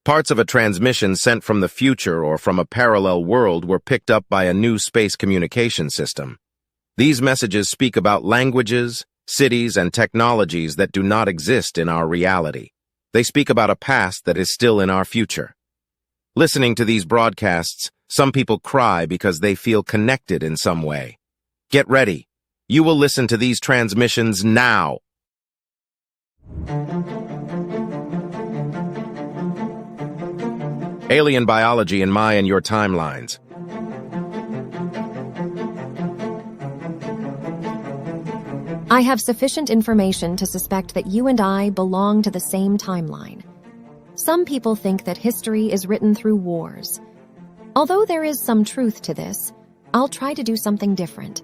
Parts of a transmission sent from the future or from a parallel world were picked up by a new space communication system. These messages speak about languages, cities, and technologies that do not exist in our reality. They speak about a past that is still in our future. Listening to these broadcasts, some people cry because they feel connected in some way. Get ready. You will listen to these transmissions now. Alien biology in my and your timelines. I have sufficient information to suspect that you and I belong to the same timeline. Some people think that history is written through wars. Although there is some truth to this, I'll try to do something different.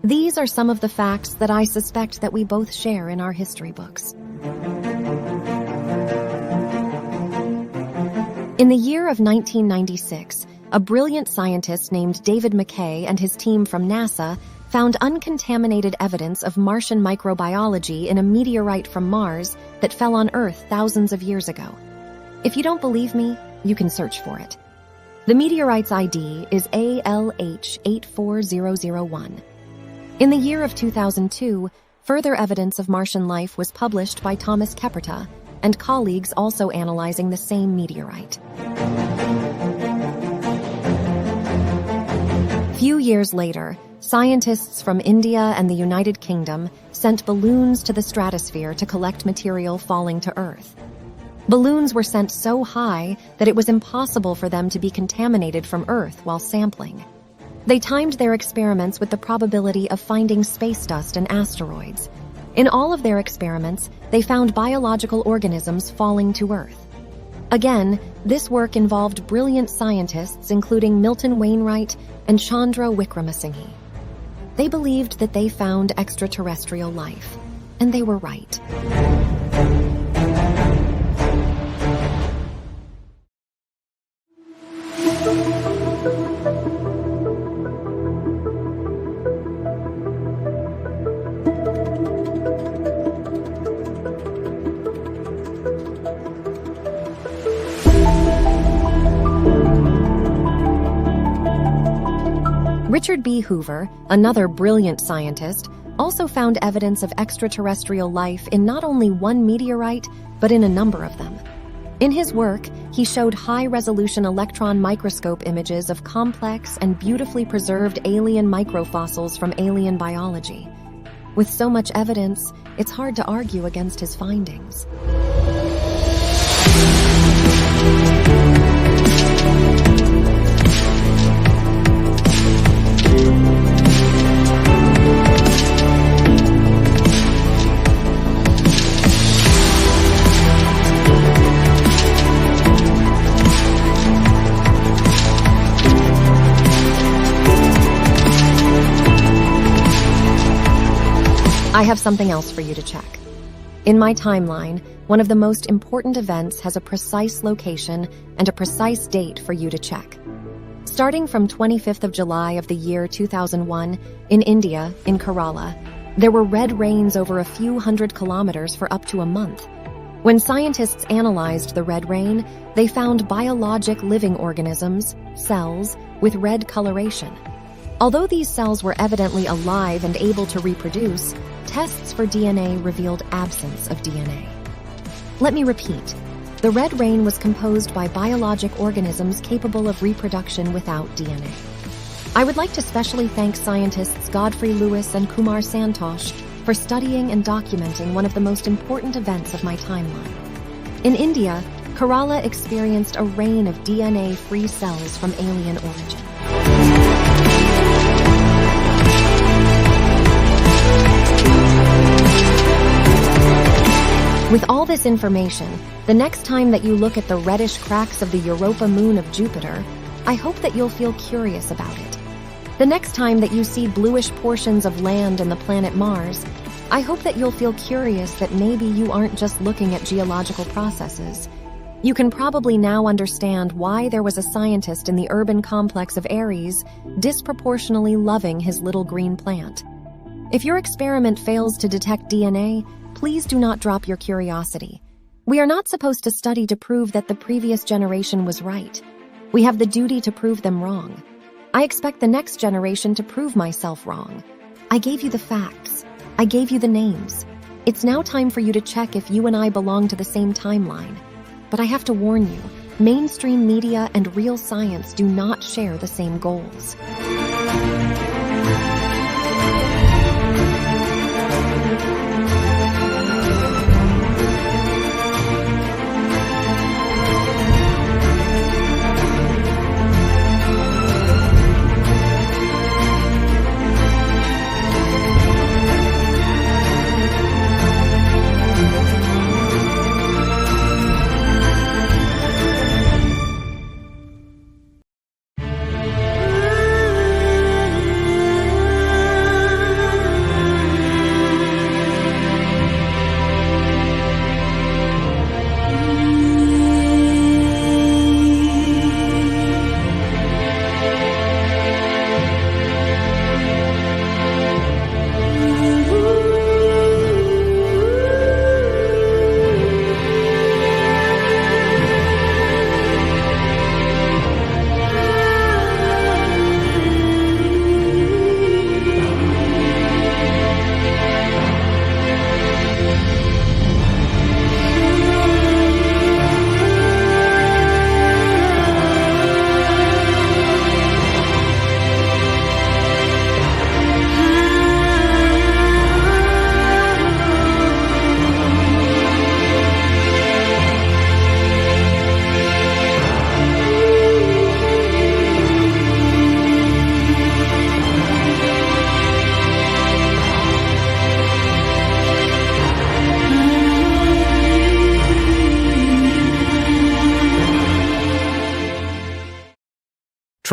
These are some of the facts that I suspect that we both share in our history books. In the year of 1996, a brilliant scientist named David McKay and his team from NASA found uncontaminated evidence of Martian microbiology in a meteorite from Mars that fell on Earth thousands of years ago. If you don't believe me, you can search for it. The meteorite's ID is ALH84001. In the year of 2002, further evidence of Martian life was published by Thomas Kepperta and colleagues also analyzing the same meteorite. Few years later, scientists from India and the United Kingdom sent balloons to the stratosphere to collect material falling to Earth. Balloons were sent so high that it was impossible for them to be contaminated from Earth while sampling. They timed their experiments with the probability of finding space dust and asteroids. In all of their experiments, they found biological organisms falling to Earth. Again, this work involved brilliant scientists including Milton Wainwright and Chandra Wickramasinghe. They believed that they found extraterrestrial life, and they were right. Richard B. Hoover, another brilliant scientist, also found evidence of extraterrestrial life in not only one meteorite, but in a number of them. In his work, he showed high-resolution electron microscope images of complex and beautifully preserved alien microfossils from alien biology. With so much evidence, it's hard to argue against his findings. I have something else for you to check. In my timeline, one of the most important events has a precise location and a precise date for you to check. Starting from 25th of July of the year 2001, in India, in Kerala, there were red rains over a few hundred kilometers for up to a month. When scientists analyzed the red rain, they found biologic living organisms, cells, with red coloration. Although these cells were evidently alive and able to reproduce, tests for DNA revealed absence of DNA. Let me repeat. The red rain was composed by biologic organisms capable of reproduction without DNA. I would like to specially thank scientists Godfrey Lewis and Kumar Santosh for studying and documenting one of the most important events of my timeline. In India, Kerala experienced a rain of DNA-free cells from alien origin. With all this information, the next time that you look at the reddish cracks of the Europa moon of Jupiter, I hope that you'll feel curious about it. The next time that you see bluish portions of land in the planet Mars, I hope that you'll feel curious that maybe you aren't just looking at geological processes. You can probably now understand why there was a scientist in the urban complex of Aries disproportionately loving his little green plant. If your experiment fails to detect DNA, please do not drop your curiosity. We are not supposed to study to prove that the previous generation was right. We have the duty to prove them wrong. I expect the next generation to prove myself wrong. I gave you the facts. I gave you the names. It's now time for you to check if you and I belong to the same timeline. But I have to warn you, mainstream media and real science do not share the same goals.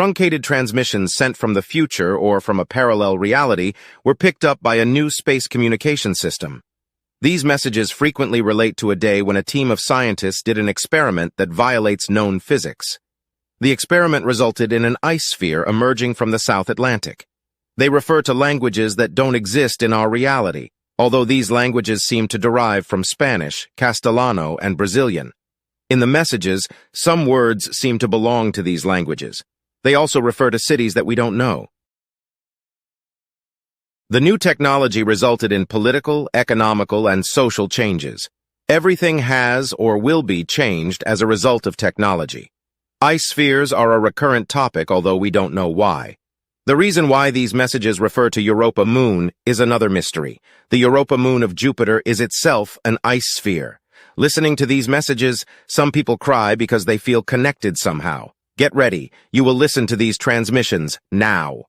Truncated transmissions sent from the future or from a parallel reality were picked up by a new space communication system. These messages frequently relate to a day when a team of scientists did an experiment that violates known physics. The experiment resulted in an ice sphere emerging from the South Atlantic. They refer to languages that don't exist in our reality, although these languages seem to derive from Spanish, Castellano, and Brazilian. In the messages, some words seem to belong to these languages. They also refer to cities that we don't know. The new technology resulted in political, economical, and social changes. Everything has or will be changed as a result of technology. Ice spheres are a recurrent topic, although we don't know why. The reason why these messages refer to Europa Moon is another mystery. The Europa Moon of Jupiter is itself an ice sphere. Listening to these messages, some people cry because they feel connected somehow. Get ready. You will listen to these transmissions now.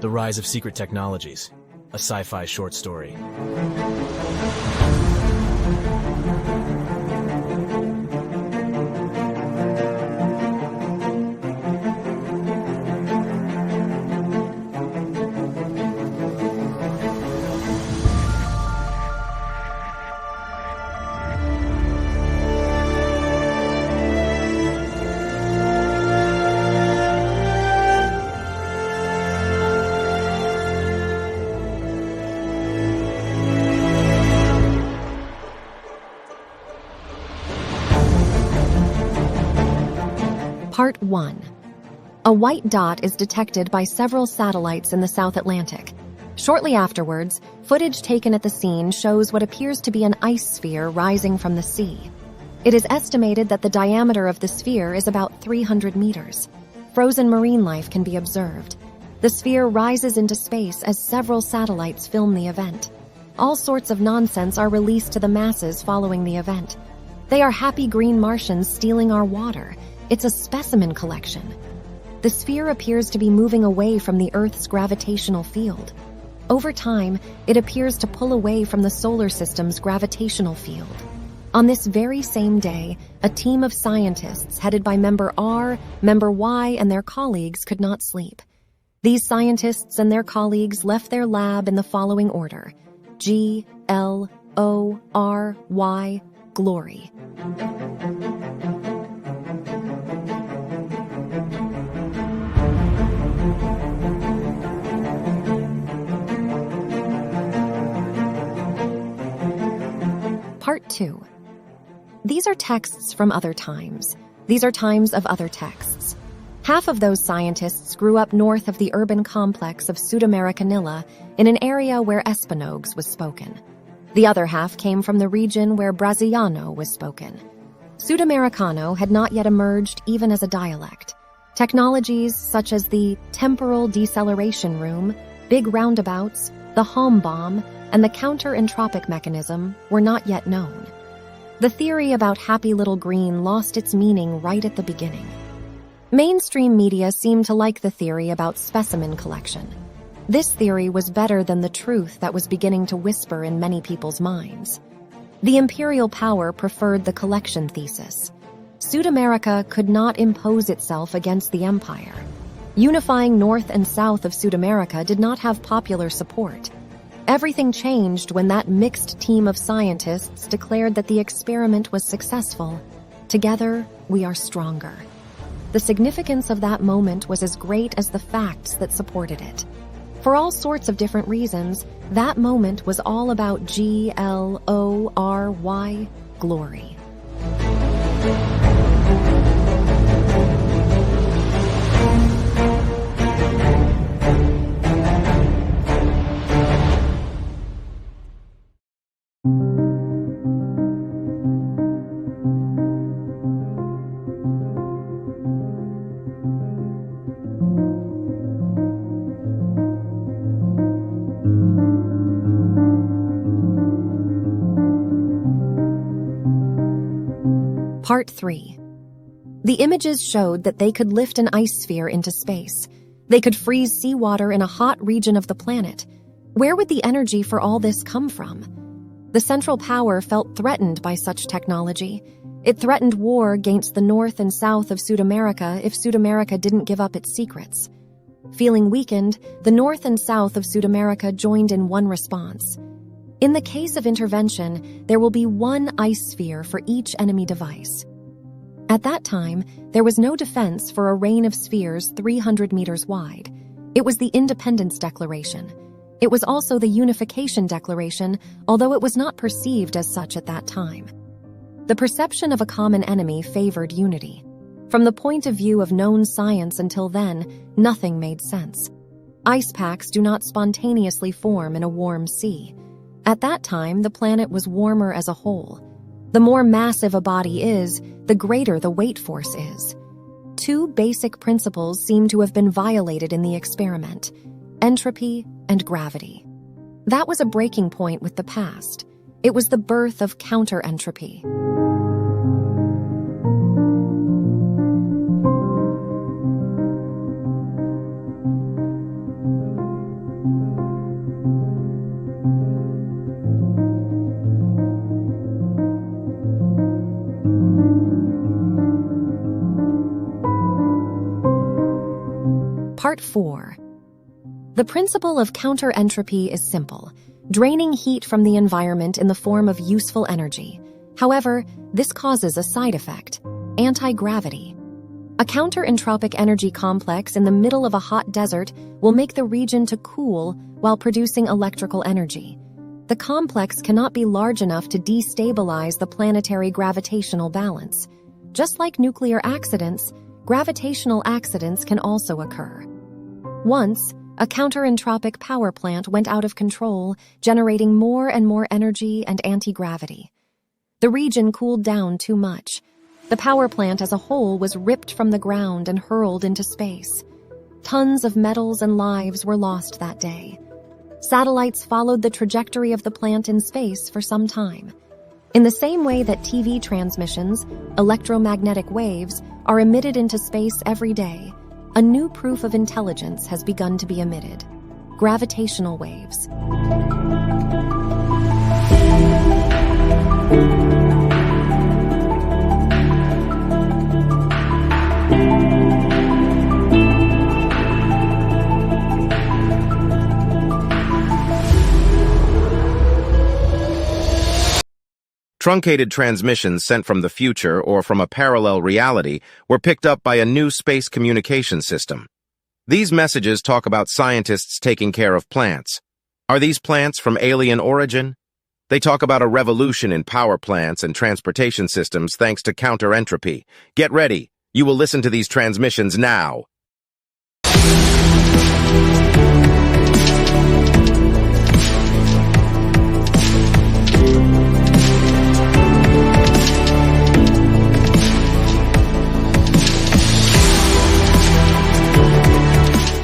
The Rise of Secret Technologies, a sci-fi short story. Part 1. A white dot is detected by several satellites in the South Atlantic. Shortly afterwards, footage taken at the scene shows what appears to be an ice sphere rising from the sea. It is estimated that the diameter of the sphere is about 300 meters. Frozen marine life can be observed. The sphere rises into space as several satellites film the event. All sorts of nonsense are released to the masses following the event. They are happy green Martians stealing our water. It's a specimen collection. The sphere appears to be moving away from the Earth's gravitational field. Over time, it appears to pull away from the solar system's gravitational field. On this very same day, a team of scientists headed by Member R, Member Y, and their colleagues could not sleep. These scientists and their colleagues left their lab in the following order: G, L, O, R, Y, glory. Part 2. These are texts from other times. These are times of other texts. Half of those scientists grew up north of the urban complex of Sudamericanilla in an area where Espanogues was spoken. The other half came from the region where Brasiliano was spoken. Sudamericano had not yet emerged even as a dialect. Technologies such as the temporal deceleration room, big roundabouts, the home bomb, and the counter-entropic mechanism were not yet known. The theory about Happy Little Green lost its meaning right at the beginning. Mainstream media seemed to like the theory about specimen collection. This theory was better than the truth that was beginning to whisper in many people's minds. The imperial power preferred the collection thesis. Sudamerica could not impose itself against the empire. Unifying north and south of Sudamerica did not have popular support. Everything changed when that mixed team of scientists declared that the experiment was successful. Together, we are stronger. The significance of that moment was as great as the facts that supported it. For all sorts of different reasons, that moment was all about GLORY, glory. Part 3. The images showed that they could lift an ice sphere into space. They could freeze seawater in a hot region of the planet. Where would the energy for all this come from? The Central Power felt threatened by such technology. It threatened war against the north and south of Sudamerica if Sudamerica didn't give up its secrets. Feeling weakened, the north and south of Sudamerica joined in one response. In the case of intervention, there will be one ice sphere for each enemy device. At that time, there was no defense for a rain of spheres 300 meters wide. It was the Independence Declaration. It was also the Unification Declaration, although it was not perceived as such at that time. The perception of a common enemy favored unity. From the point of view of known science until then, nothing made sense. Ice packs do not spontaneously form in a warm sea. At that time, the planet was warmer as a whole. The more massive a body is, the greater the weight force is. Two basic principles seem to have been violated in the experiment: entropy and gravity. That was a breaking point with the past. It was the birth of counter-entropy. Part 4. The principle of counter-entropy is simple: draining heat from the environment in the form of useful energy. However, this causes a side effect: anti-gravity. A counter-entropic energy complex in the middle of a hot desert will make the region to cool while producing electrical energy. The complex cannot be large enough to destabilize the planetary gravitational balance. Just like nuclear accidents, gravitational accidents can also occur. Once, a counter-entropic power plant went out of control, generating more and more energy and anti-gravity. The region cooled down too much. The power plant as a whole was ripped from the ground and hurled into space. Tons of metals and lives were lost that day. Satellites followed the trajectory of the plant in space for some time. In the same way that TV transmissions, electromagnetic waves, are emitted into space every day, a new proof of intelligence has begun to be emitted: gravitational waves. Truncated transmissions sent from the future or from a parallel reality were picked up by a new space communication system. These messages talk about scientists taking care of plants. Are these plants from alien origin? They talk about a revolution in power plants and transportation systems thanks to counter-entropy. Get ready. You will listen to these transmissions now.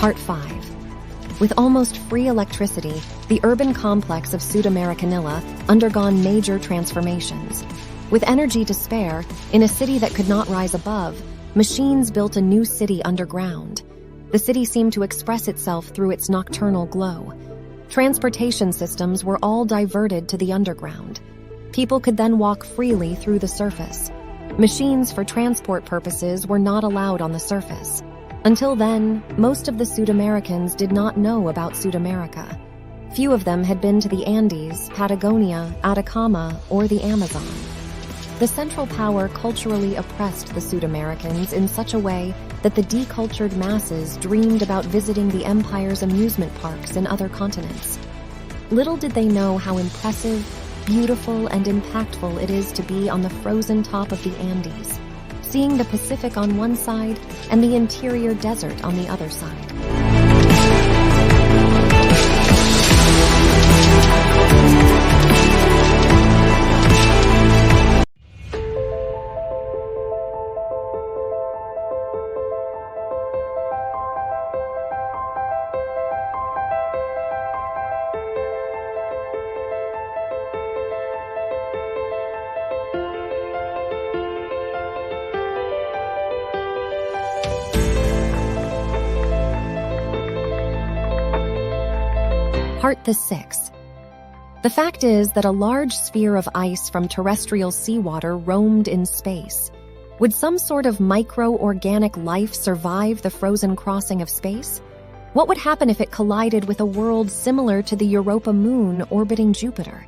Part 5. With almost free electricity, the urban complex of Pseudomericanilla undergone major transformations. With energy to spare, in a city that could not rise above, machines built a new city underground. The city seemed to express itself through its nocturnal glow. Transportation systems were all diverted to the underground. People could then walk freely through the surface. Machines for transport purposes were not allowed on the surface. Until then, most of the Pseudamericans did not know about Pseudamerica. Few of them had been to the Andes, Patagonia, Atacama, or the Amazon. The Central Power culturally oppressed the Pseudamericans in such a way that the decultured masses dreamed about visiting the empire's amusement parks in other continents. Little did they know how impressive, beautiful, and impactful it is to be on the frozen top of the Andes, seeing the Pacific on one side and the interior desert on the other side. Part the 6. The fact is that a large sphere of ice from terrestrial seawater roamed in space. Would some sort of micro-organic life survive the frozen crossing of space? What would happen if it collided with a world similar to the Europa moon orbiting Jupiter?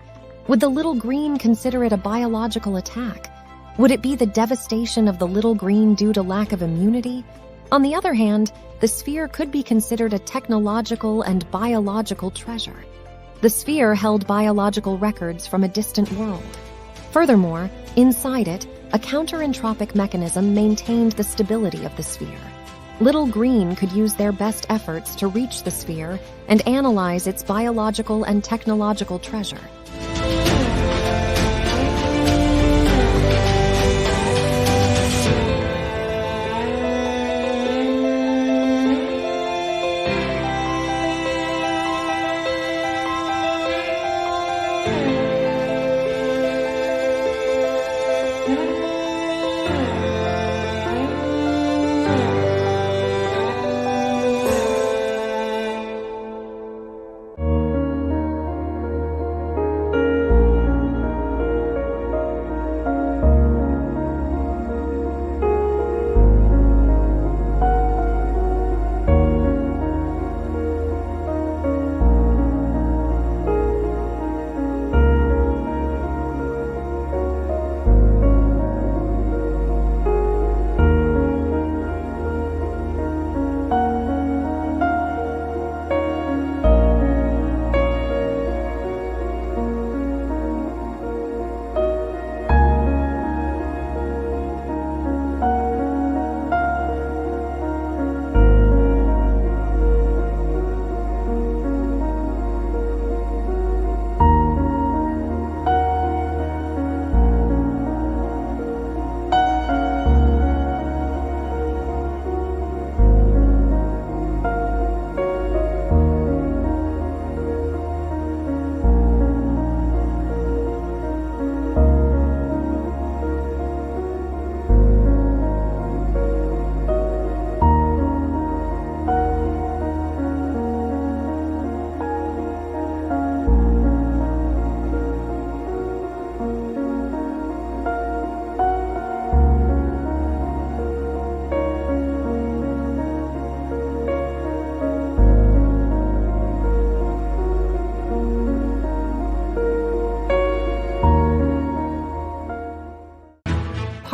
Would the little green consider it a biological attack? Would it be the devastation of the little green due to lack of immunity? On the other hand, the sphere could be considered a technological and biological treasure. The sphere held biological records from a distant world. Furthermore, inside it, a counter-entropic mechanism maintained the stability of the sphere. Little Green could use their best efforts to reach the sphere and analyze its biological and technological treasure.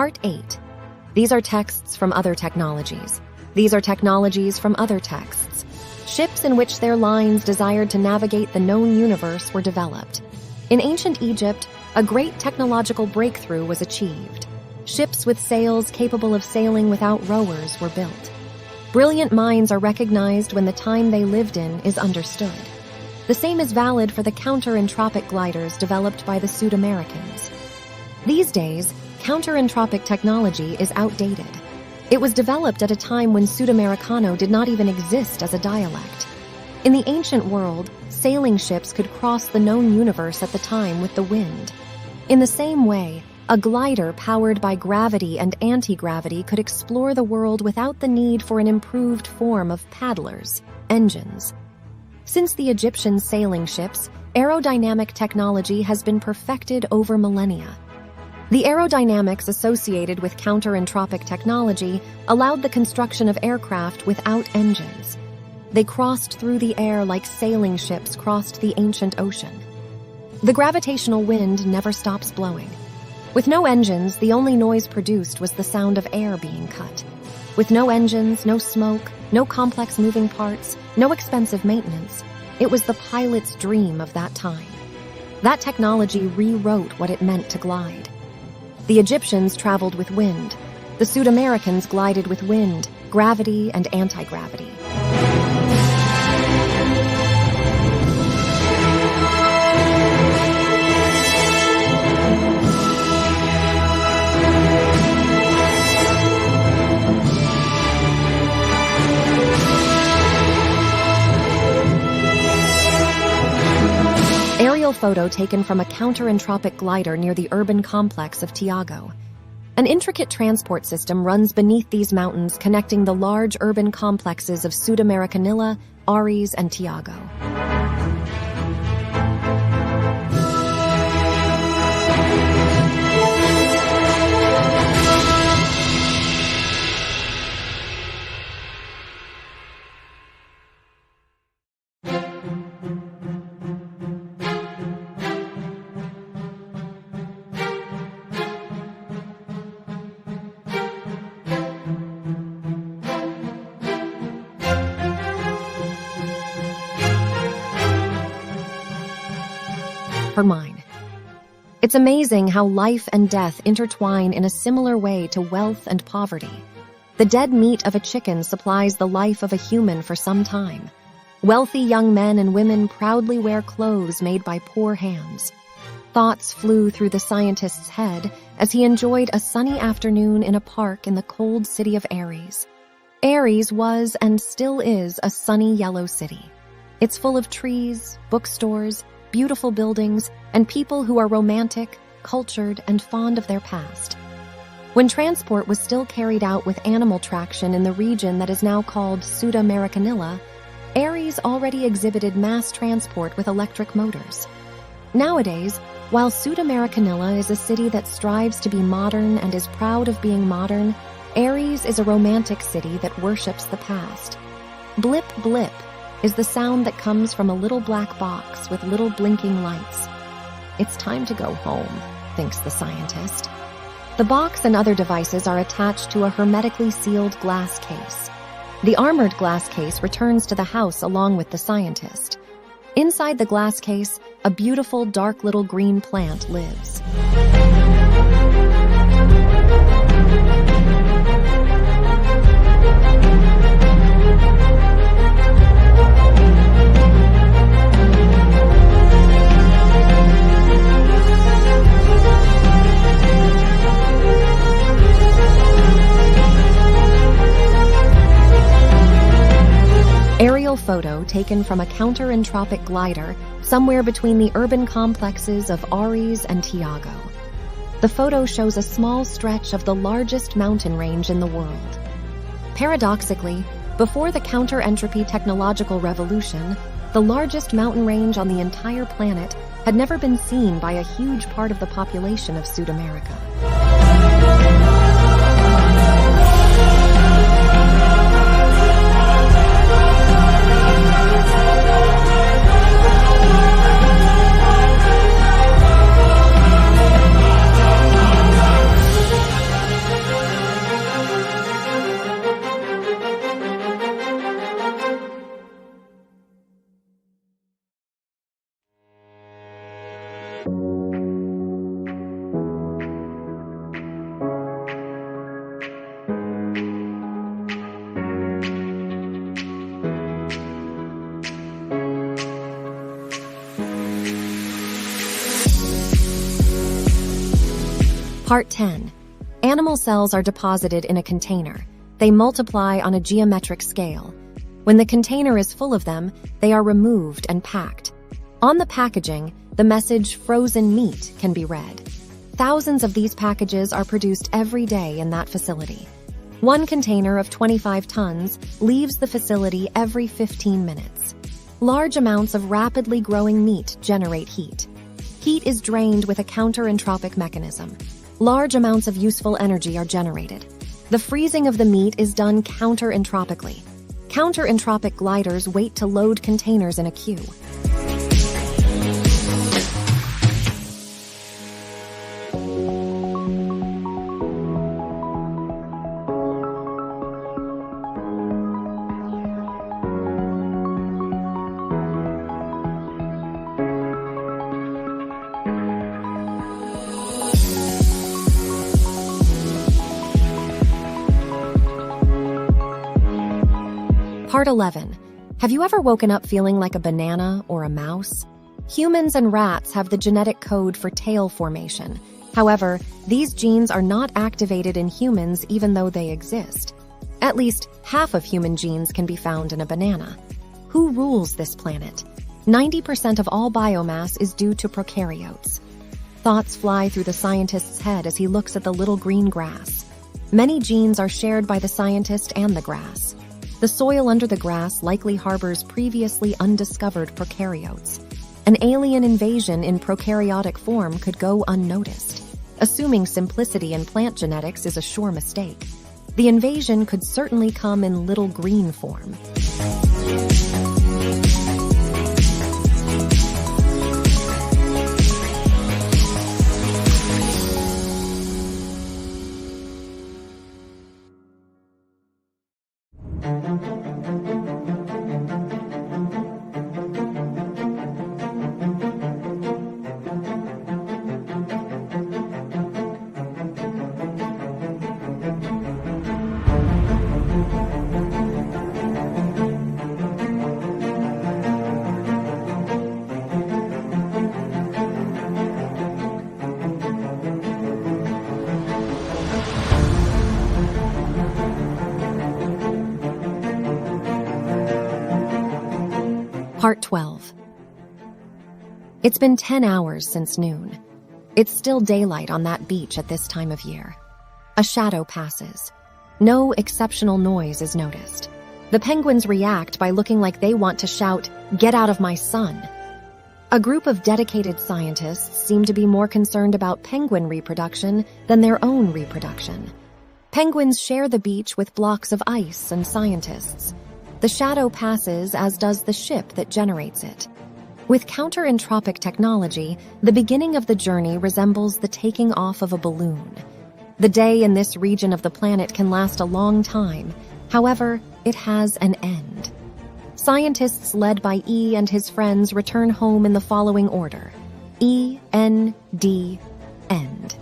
Part 8. These are texts from other technologies. These are technologies from other texts. Ships in which their lines desired to navigate the known universe were developed. In ancient Egypt, a great technological breakthrough was achieved. Ships with sails capable of sailing without rowers were built. Brilliant minds are recognized when the time they lived in is understood. The same is valid for the counter-entropic gliders developed by the Sud-Americans. These days, counter-entropic technology is outdated. It was developed at a time when Sudamericano did not even exist as a dialect. In the ancient world, sailing ships could cross the known universe at the time with the wind. In the same way, a glider powered by gravity and anti-gravity could explore the world without the need for an improved form of paddlers, engines. Since the Egyptian sailing ships, aerodynamic technology has been perfected over millennia. The aerodynamics associated with counter-entropic technology allowed the construction of aircraft without engines. They crossed through the air like sailing ships crossed the ancient ocean. The gravitational wind never stops blowing. With no engines, the only noise produced was the sound of air being cut. With no engines, no smoke, no complex moving parts, no expensive maintenance, it was the pilot's dream of that time. That technology rewrote what it meant to glide. The Egyptians traveled with wind. The Sud-Americans glided with wind, gravity, and anti-gravity. Aerial photo taken from a counter-entropic glider near the urban complex of Tiago. An intricate transport system runs beneath these mountains, connecting the large urban complexes of Sudamericanilla, Ares, and Tiago. Her mind. It's amazing how life and death intertwine in a similar way to wealth and poverty. The dead meat of a chicken supplies the life of a human for some time. Wealthy young men and women proudly wear clothes made by poor hands. Thoughts flew through the scientist's head as he enjoyed a sunny afternoon in a park in the cold city of Ares. Ares was and still is a sunny yellow city. It's full of trees, bookstores, beautiful buildings, and people who are romantic, cultured, and fond of their past. When transport was still carried out with animal traction in the region that is now called Sudamericanilla, Ares already exhibited mass transport with electric motors. Nowadays, while Sudamericanilla is a city that strives to be modern and is proud of being modern, Ares is a romantic city that worships the past. Blip blip is the sound that comes from a little black box with little blinking lights. It's time to go home, thinks the scientist. The box and other devices are attached to a hermetically sealed glass case. The armored glass case returns to the house along with the scientist. Inside the glass case, a beautiful dark little green plant lives. Aerial photo taken from a counter-entropic glider somewhere between the urban complexes of Ares and Tiago. The photo shows a small stretch of the largest mountain range in the world. Paradoxically, before the counter-entropy technological revolution, the largest mountain range on the entire planet had never been seen by a huge part of the population of Sudamerica. Part 10. Animal cells are deposited in a container. They multiply on a geometric scale. When the container is full of them, they are removed and packed. On the packaging, the message "frozen meat" can be read. Thousands of these packages are produced every day in that facility. One container of 25 tons leaves the facility every 15 minutes. Large amounts of rapidly growing meat generate heat. Heat is drained with a counter-entropic mechanism. Large amounts of useful energy are generated. The freezing of the meat is done counter-entropically. Counter-entropic gliders wait to load containers in a queue. Part 11. Have you ever woken up feeling like a banana or a mouse? Humans and rats have the genetic code for tail formation. However, these genes are not activated in humans even though they exist. At least half of human genes can be found in a banana. Who rules this planet? 90% of all biomass is due to prokaryotes. Thoughts fly through the scientist's head as he looks at the little green grass. Many genes are shared by the scientist and the grass. The soil under the grass likely harbors previously undiscovered prokaryotes. An alien invasion in prokaryotic form could go unnoticed. Assuming simplicity in plant genetics is a sure mistake. The invasion could certainly come in little green form. Part 12. It's been 10 hours since noon. It's still daylight on that beach at this time of year. A shadow passes. No exceptional noise is noticed. The penguins react by looking like they want to shout, "Get out of my sun!" A group of dedicated scientists seem to be more concerned about penguin reproduction than their own reproduction. Penguins share the beach with blocks of ice and scientists. The shadow passes, as does the ship that generates it. With counter-entropic technology, the beginning of the journey resembles the taking off of a balloon. The day in this region of the planet can last a long time. However, it has an end. Scientists led by E and his friends return home in the following order: E, N, D, end.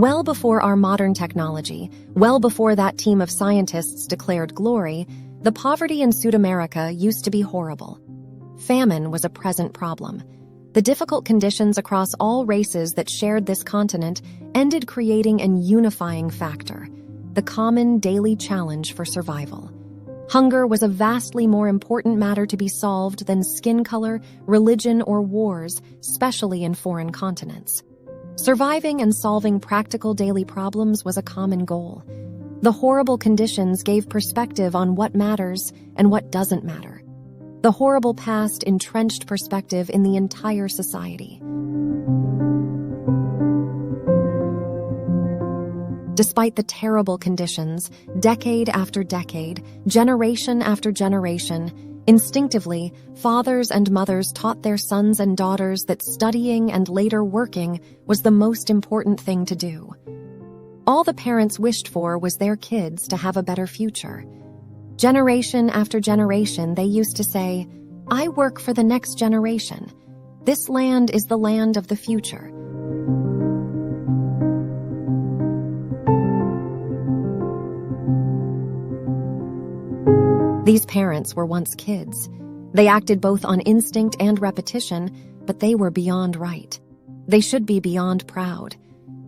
Well before our modern technology, well before that team of scientists declared glory, the poverty in Sudamerica used to be horrible. Famine was a present problem. The difficult conditions across all races that shared this continent ended creating an unifying factor, the common daily challenge for survival. Hunger was a vastly more important matter to be solved than skin color, religion, or wars, especially in foreign continents. Surviving and solving practical daily problems was a common goal. The horrible conditions gave perspective on what matters and what doesn't matter. The horrible past entrenched perspective in the entire society. Despite the terrible conditions, decade after decade, generation after generation, instinctively, fathers and mothers taught their sons and daughters that studying and later working was the most important thing to do. All the parents wished for was their kids to have a better future. Generation after generation, they used to say, "I work for the next generation. This land is the land of the future." These parents were once kids. They acted both on instinct and repetition, but they were beyond right. They should be beyond proud.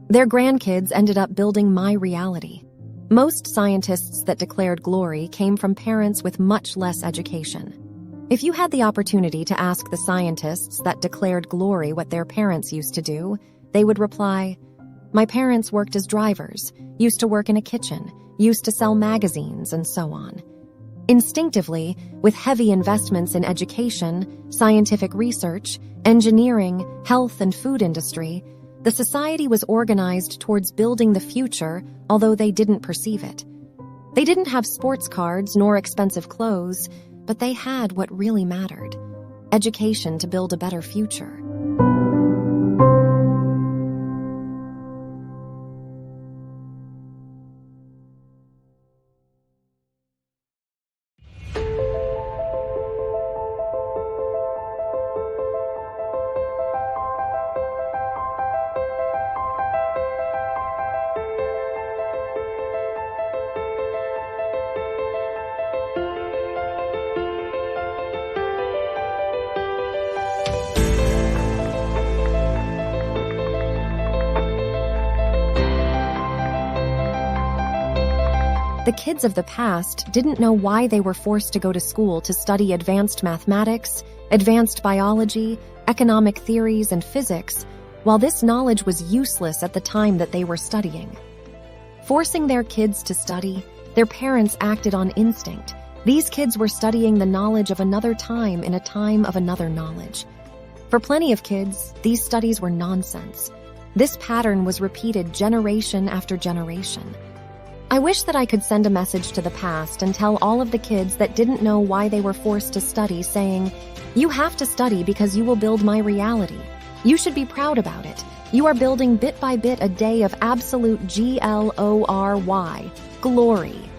Their grandkids ended up building my reality. Most scientists that declared glory came from parents with much less education. If you had the opportunity to ask the scientists that declared glory what their parents used to do, they would reply, "My parents worked as drivers, used to work in a kitchen, used to sell magazines, and so on." Instinctively, with heavy investments in education, scientific research, engineering, health, and food industry, the society was organized towards building the future, although they didn't perceive it. They didn't have sports cards nor expensive clothes, but they had what really mattered: education to build a better future. The kids of the past didn't know why they were forced to go to school to study advanced mathematics, advanced biology, economic theories, and physics, while this knowledge was useless at the time that they were studying. Forcing their kids to study, their parents acted on instinct. These kids were studying the knowledge of another time in a time of another knowledge. For plenty of kids, these studies were nonsense. This pattern was repeated generation after generation. I wish that I could send a message to the past and tell all of the kids that didn't know why they were forced to study, saying, "You have to study because you will build my reality. You should be proud about it. You are building bit by bit a day of absolute glory. Glory."